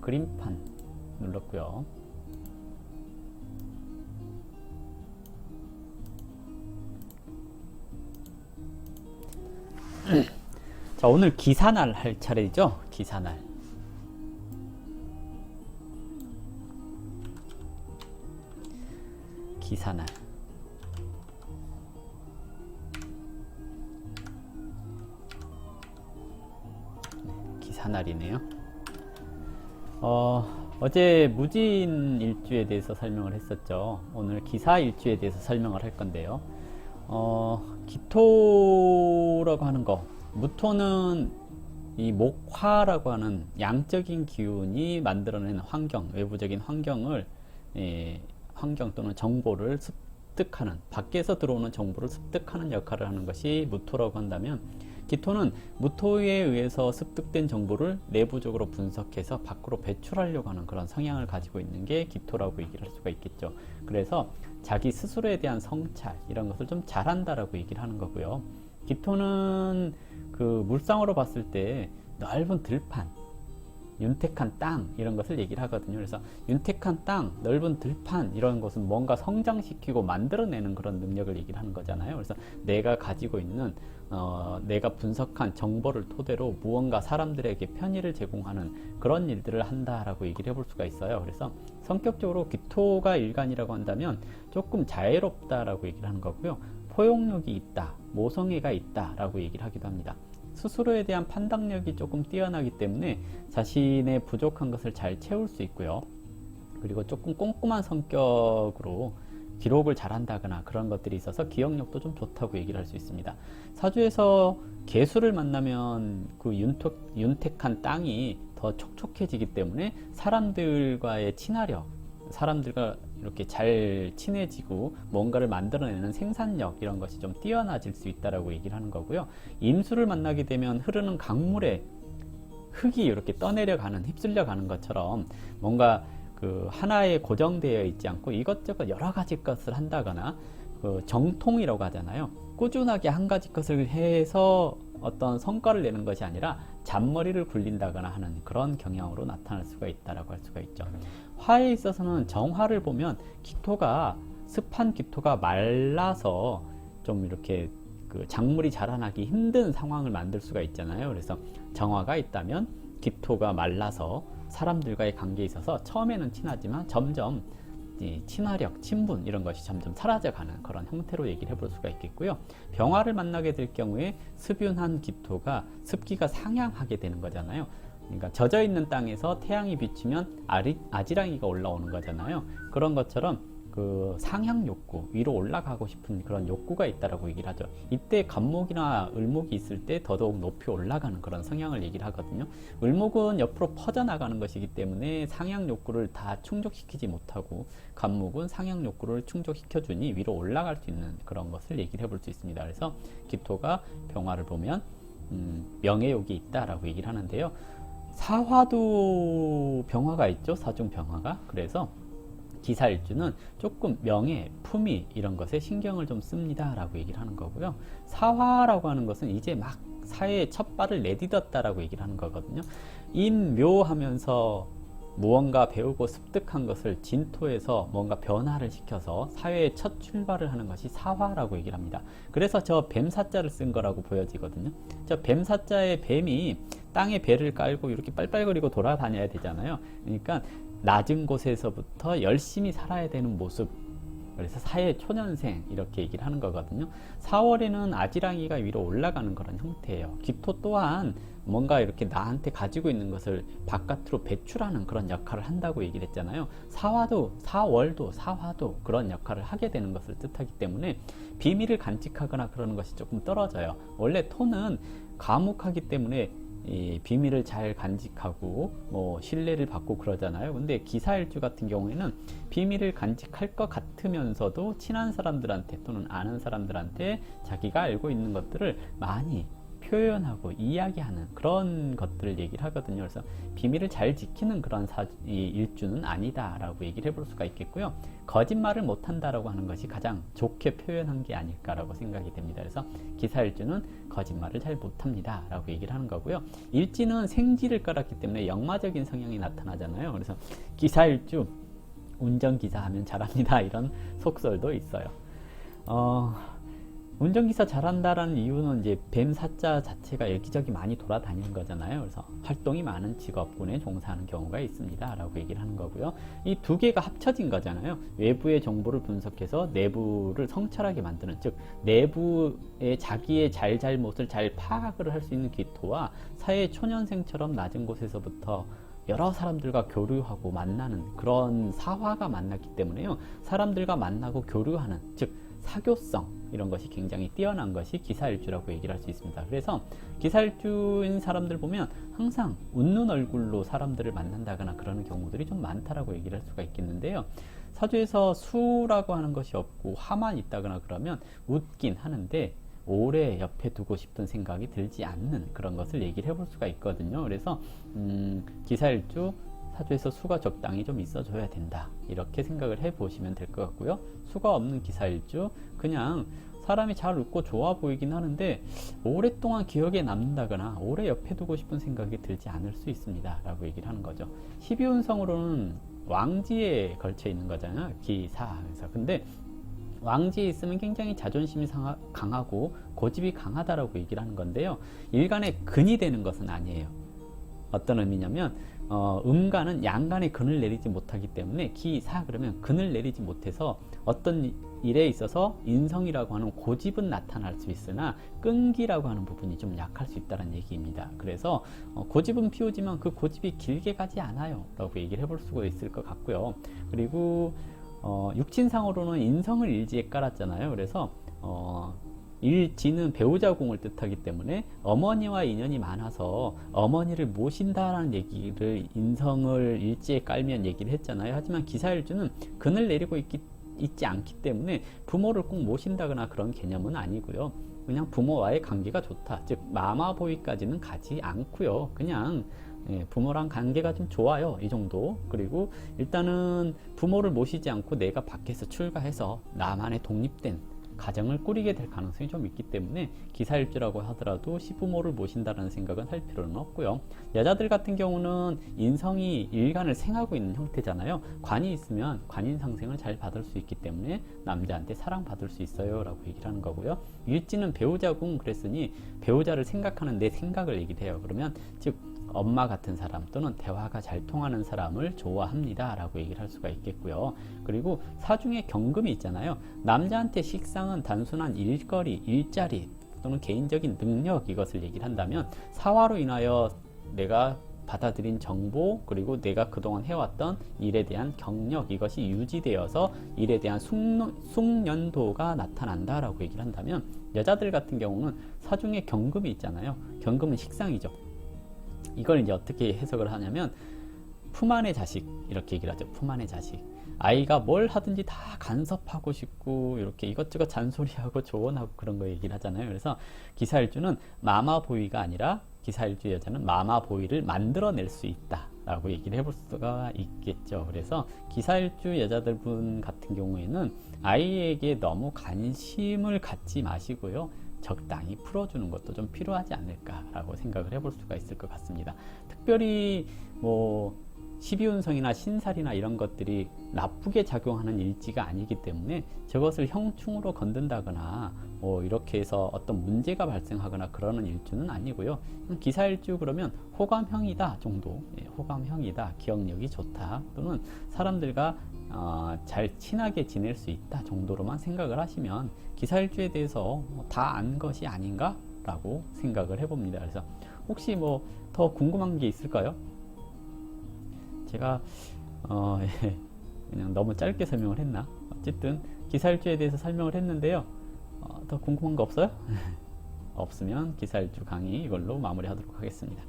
그림판 눌렀고요. 자, 오늘 기사날 할 차례죠. 기사날. 기사날. 기사날이네요. 어제 무진 일주에 대해서 설명을 했었죠. 오늘 기사 일주에 대해서 설명을 할 건데요. 기토라고 하는 거, 무토는 이 목화라고 하는 양적인 기운이 만들어낸 환경, 외부적인 환경을 환경 또는 정보를 습득하는, 밖에서 들어오는 정보를 습득하는 역할을 하는 것이 무토라고 한다면, 기토는 무토에 의해서 습득된 정보를 내부적으로 분석해서 밖으로 배출하려고 하는 그런 성향을 가지고 있는 게 기토라고 얘기를 할 수가 있겠죠. 그래서 자기 스스로에 대한 성찰, 이런 것을 좀 잘한다라고 얘기를 하는 거고요. 기토는 그 물상으로 봤을 때 넓은 들판, 윤택한 땅, 이런 것을 얘기를 하거든요. 그래서 윤택한 땅, 넓은 들판, 이런 것은 뭔가 성장시키고 만들어내는 그런 능력을 얘기를 하는 거잖아요. 그래서 내가 가지고 있는 내가 분석한 정보를 토대로 무언가 사람들에게 편의를 제공하는 그런 일들을 한다라고 얘기를 해볼 수가 있어요. 그래서 성격적으로 기토가 일간이라고 한다면 조금 자애롭다라고 얘기를 하는 거고요. 포용력이 있다, 모성애가 있다라고 얘기를 하기도 합니다. 스스로에 대한 판단력이 조금 뛰어나기 때문에 자신의 부족한 것을 잘 채울 수 있고요. 그리고 조금 꼼꼼한 성격으로 기록을 잘한다거나 그런 것들이 있어서 기억력도 좀 좋다고 얘기를 할 수 있습니다. 사주에서 개수를 만나면 그 윤택한 땅이 더 촉촉해지기 때문에 사람들과의 친화력, 사람들과 이렇게 잘 친해지고 뭔가를 만들어내는 생산력, 이런 것이 좀 뛰어나질 수 있다라고 얘기를 하는 거고요. 임수를 만나게 되면 흐르는 강물에 흙이 이렇게 떠내려가는, 휩쓸려가는 것처럼 뭔가 그 하나에 고정되어 있지 않고 이것저것 여러 가지 것을 한다거나, 그 정통이라고 하잖아요. 꾸준하게 한 가지 것을 해서 어떤 성과를 내는 것이 아니라 잔머리를 굴린다거나 하는 그런 경향으로 나타날 수가 있다라고 할 수가 있죠. 화에 있어서는 정화를 보면 기토가, 습한 기토가 말라서 좀 이렇게 그 작물이 자라나기 힘든 상황을 만들 수가 있잖아요. 그래서 정화가 있다면 기토가 말라서 사람들과의 관계에 있어서 처음에는 친하지만 점점 친화력, 친분, 이런 것이 점점 사라져가는 그런 형태로 얘기를 해볼 수가 있겠고요. 병화를 만나게 될 경우에 습윤한 기토가 습기가 상향하게 되는 거잖아요. 그러니까 젖어 있는 땅에서 태양이 비치면 아지랑이가 올라오는 거잖아요. 그런 것처럼 그 상향 욕구, 위로 올라가고 싶은 그런 욕구가 있다라고 얘기를 하죠. 이때 간목이나 을목이 있을 때 더더욱 높이 올라가는 그런 성향을 얘기를 하거든요. 을목은 옆으로 퍼져나가는 것이기 때문에 상향 욕구를 다 충족시키지 못하고, 간목은 상향 욕구를 충족시켜주니 위로 올라갈 수 있는 그런 것을 얘기를 해볼 수 있습니다. 그래서 기토가 병화를 보면 명예욕이 있다라고 얘기를 하는데요. 사화도 병화가 있죠. 사중 병화가. 그래서 기사일주는 조금 명예, 품위, 이런 것에 신경을 좀 씁니다 라고 얘기를 하는 거고요. 사화라고 하는 것은 이제 막 사회에 첫 발을 내딛었다라고 얘기를 하는 거거든요. 인묘하면서 무언가 배우고 습득한 것을 진토에서 뭔가 변화를 시켜서 사회의 첫 출발을 하는 것이 사화라고 얘기를 합니다. 그래서 저 뱀사자를 쓴 거라고 보여지거든요. 저 뱀사자의 뱀이 땅에 배를 깔고 이렇게 빨빨거리고 돌아다녀야 되잖아요. 그러니까 낮은 곳에서부터 열심히 살아야 되는 모습, 그래서 사회 초년생, 이렇게 얘기를 하는 거거든요. 4월에는 아지랑이가 위로 올라가는 그런 형태예요. 기토 또한 뭔가 이렇게 나한테 가지고 있는 것을 바깥으로 배출하는 그런 역할을 한다고 얘기를 했잖아요. 사화도, 4월도, 사화도 그런 역할을 하게 되는 것을 뜻하기 때문에 비밀을 간직하거나 그러는 것이 조금 떨어져요. 원래 토는 과묵하기 때문에 이 비밀을 잘 간직하고 뭐 신뢰를 받고 그러잖아요. 근데 기사일주 같은 경우에는 비밀을 간직할 것 같으면서도 친한 사람들한테 또는 아는 사람들한테 자기가 알고 있는 것들을 많이 표현하고 이야기하는 그런 것들을 얘기를 하거든요. 그래서 비밀을 잘 지키는 그런 이 일주는 아니다라고 얘기를 해볼 수가 있겠고요. 거짓말을 못한다라고 하는 것이 가장 좋게 표현한 게 아닐까라고 생각이 됩니다. 그래서 기사일주는 거짓말을 잘 못합니다 라고 얘기를 하는 거고요. 일지는 생지를 깔았기 때문에 역마적인 성향이 나타나잖아요. 그래서 기사일주 운전기사 하면 잘합니다 이런 속설도 있어요. 운전기사 잘한다라는 이유는 이제 뱀 사자 자체가 여기저기 많이 돌아다니는 거잖아요. 그래서 활동이 많은 직업군에 종사하는 경우가 있습니다 라고 얘기를 하는 거고요. 이 두 개가 합쳐진 거잖아요. 외부의 정보를 분석해서 내부를 성찰하게 만드는, 즉 내부의 자기의 잘잘못을 잘 파악을 할 수 있는 기토와 사회 초년생처럼 낮은 곳에서부터 여러 사람들과 교류하고 만나는 그런 사화가 만났기 때문에요. 사람들과 만나고 교류하는, 즉 사교성 이런 것이 굉장히 뛰어난 것이 기사일주라고 얘기를 할 수 있습니다. 그래서 기사일주인 사람들 보면 항상 웃는 얼굴로 사람들을 만난다거나 그러는 경우들이 좀 많다라고 얘기를 할 수가 있겠는데요. 사주에서 수라고 하는 것이 없고 화만 있다거나 그러면 웃긴 하는데 오래 옆에 두고 싶은 생각이 들지 않는 그런 것을 얘기를 해볼 수가 있거든요. 그래서 기사일주 사주에서 수가 적당히 좀 있어줘야 된다 이렇게 생각을 해보시면 될 것 같고요. 수가 없는 기사일주, 그냥 사람이 잘 웃고 좋아 보이긴 하는데 오랫동안 기억에 남는다거나 오래 옆에 두고 싶은 생각이 들지 않을 수 있습니다 라고 얘기를 하는 거죠. 12운성으로는 왕지에 걸쳐 있는 거잖아요, 기사에서. 근데 왕지에 있으면 굉장히 자존심이 강하고 고집이 강하다라고 얘기를 하는 건데요. 일간의 근이 되는 것은 아니에요. 어떤 의미냐면 음간은 양간의 근을 내리지 못하기 때문에 기사 그러면 근을 내리지 못해서 어떤 일에 있어서 인성이라고 하는 고집은 나타날 수 있으나 끈기라고 하는 부분이 좀 약할 수 있다는 얘기입니다. 그래서 고집은 피우지만 그 고집이 길게 가지 않아요 라고 얘기를 해볼 수가 있을 것 같고요. 그리고 육친상으로는 인성을 일지에 깔았잖아요. 그래서 일지는 배우자궁을 뜻하기 때문에 어머니와 인연이 많아서 어머니를 모신다라는 얘기를 인성을 일지에 깔면 얘기를 했잖아요. 하지만 기사일주는 근을 내리고 있지 않기 때문에 부모를 꼭 모신다거나 그런 개념은 아니고요. 그냥 부모와의 관계가 좋다, 즉 마마보이까지는 가지 않고요. 그냥 부모랑 관계가 좀 좋아요 이 정도. 그리고 일단은 부모를 모시지 않고 내가 밖에서 출가해서 나만의 독립된 가정을 꾸리게 될 가능성이 좀 있기 때문에 기사일주라고 하더라도 시부모를 모신다는 생각은 할 필요는 없고요. 여자들 같은 경우는 인성이 일간을 생하고 있는 형태잖아요. 관이 있으면 관인 상생을 잘 받을 수 있기 때문에 남자한테 사랑받을 수 있어요 라고 얘기를 하는 거고요. 일지는 배우자궁 그랬으니 배우자를 생각하는 내 생각을 얘기를 해요. 그러면 즉 엄마 같은 사람 또는 대화가 잘 통하는 사람을 좋아합니다 라고 얘기를 할 수가 있겠고요. 그리고 사중에 경금이 있잖아요. 남자한테 식상은 단순한 일거리, 일자리 또는 개인적인 능력 이것을 얘기를 한다면 사화로 인하여 내가 받아들인 정보 그리고 내가 그동안 해왔던 일에 대한 경력 이것이 유지되어서 일에 대한 숙련도가 나타난다 라고 얘기를 한다면 여자들 같은 경우는 사중에 경금이 있잖아요. 경금은 식상이죠. 이걸 이제 어떻게 해석을 하냐면 품 안의 자식 이렇게 얘기를 하죠. 품 안의 자식. 아이가 뭘 하든지 다 간섭하고 싶고 이렇게 이것저것 잔소리하고 조언하고 그런 거 얘기를 하잖아요. 그래서 기사일주는 마마보이가 아니라 기사일주 여자는 마마보이를 만들어낼 수 있다 라고 얘기를 해볼 수가 있겠죠. 그래서 기사일주 여자들 분 같은 경우에는 아이에게 너무 관심을 갖지 마시고요. 적당히 풀어주는 것도 좀 필요하지 않을까라고 생각을 해볼 수가 있을 것 같습니다. 특별히 뭐 12운성이나 신살이나 이런 것들이 나쁘게 작용하는 일지가 아니기 때문에 저것을 형충으로 건든다거나 뭐 이렇게 해서 어떤 문제가 발생하거나 그러는 일주는 아니고요. 기사일주 그러면 호감형이다 정도, 호감형이다, 기억력이 좋다 또는 사람들과 잘 친하게 지낼 수 있다 정도로만 생각을 하시면 기사일주에 대해서 다 안 것이 아닌가 라고 생각을 해봅니다. 그래서 혹시 뭐 더 궁금한 게 있을까요? 제가 그냥 너무 짧게 설명을 했나? 어쨌든 기사일주에 대해서 설명을 했는데요. 더 궁금한 거 없어요? 없으면 기사일주 강의 이걸로 마무리하도록 하겠습니다.